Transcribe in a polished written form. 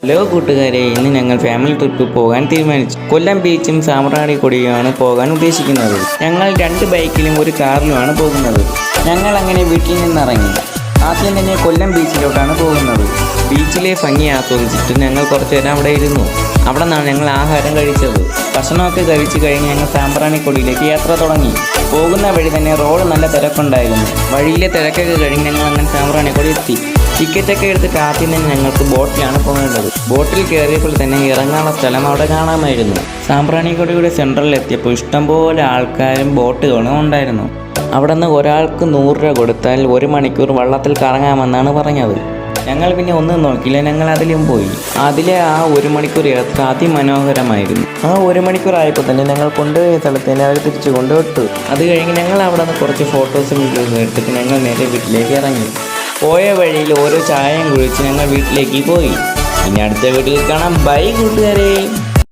Hello കൂട്ടുകാരെ, ഇന്ന് ഞങ്ങൾ ഫാമിലി ട്രിപ്പ് പോകാൻ തീരുമാനിച്ചു. കൊല്ലം ബീച്ചും സാമ്പ്രാണിക്കൊടിയുമാണ് പോകാൻ ഉദ്ദേശിക്കുന്നത്. ഞങ്ങൾ 2 ബൈക്കിലും 1 കാറിലുമാണ് പോകുന്നത്. ഞങ്ങൾ അങ്ങനെ വീട്ടിൽ നിന്നിറങ്ങി. ആദ്യം തന്നെ കൊല്ലം ബീച്ചിലോട്ടാണ് പോകുന്നത്. ബീച്ചിലെ ഭംഗി ആസ്വദിച്ചിട്ട് ഞങ്ങൾ കുറച്ചു നേരം അവിടെ ഇരുന്നു. അവിടെ നിന്നാണ് ഞങ്ങൾ ആഹാരം കഴിച്ചത്. ഭക്ഷണമൊക്കെ കഴിച്ച് കഴിഞ്ഞ് ഞങ്ങൾ സാമ്പ്രാണിക്കൊടിയിലേക്ക് യാത്ര തുടങ്ങി. പോകുന്ന വഴി തന്നെ റോഡ് നല്ല തിരക്കുണ്ടായിരുന്നു. വഴിയിലെ തിരക്കൊക്കെ കഴിഞ്ഞ് ഞങ്ങൾ അങ്ങനെ സാമ്പ്രാണിക്കൊടി എത്തി. ടിക്കറ്റൊക്കെ എടുത്തിട്ട് ആദ്യം തന്നെ ഞങ്ങൾക്ക് ബോട്ടിലാണ് പോകേണ്ടത്. ബോട്ടിൽ കയറിയപ്പോൾ തന്നെ ഇറങ്ങാനുള്ള സ്ഥലം അവിടെ കാണാമായിരുന്നു. സാമ്പ്രാണിക്കൊടിയുടെ സെൻട്രലിൽ എത്തിയപ്പോൾ ഇഷ്ടംപോലെ ആൾക്കാരും ബോട്ടുകളും ഉണ്ടായിരുന്നു. അവിടെ നിന്ന് ഒരാൾക്ക് 100 രൂപ കൊടുത്താൽ 1 മണിക്കൂർ വള്ളത്തിൽ കറങ്ങാമെന്നാണ് പറഞ്ഞത്. ഞങ്ങൾ പിന്നെ ഒന്നും നോക്കിയില്ല, ഞങ്ങൾ അതിലും പോയി. അതിലെ ആ 1 മണിക്കൂർ യാത്ര അതിമനോഹരമായിരുന്നു. ആ 1 മണിക്കൂർ ആയപ്പോൾ തന്നെ ഞങ്ങൾ കൊണ്ടുപോയ സ്ഥലത്ത് തന്നെ അവർ തിരിച്ചു കൊണ്ടുവിട്ടു. അത് കഴിഞ്ഞ് ഞങ്ങൾ അവിടെ നിന്ന് കുറച്ച് ഫോട്ടോസും വീഡിയോസും എടുത്തിട്ട് ഞങ്ങൾ നേരെ വീട്ടിലേക്ക് ഇറങ്ങി. പോയ വഴിയിൽ ഓരോ ചായയും കുഴിച്ച് ഞങ്ങൾ വീട്ടിലേക്ക് പോയി. ഇനി അടുത്ത വീട്ടിൽ കാണാം. ബൈ കൂട്ടുകാരെ.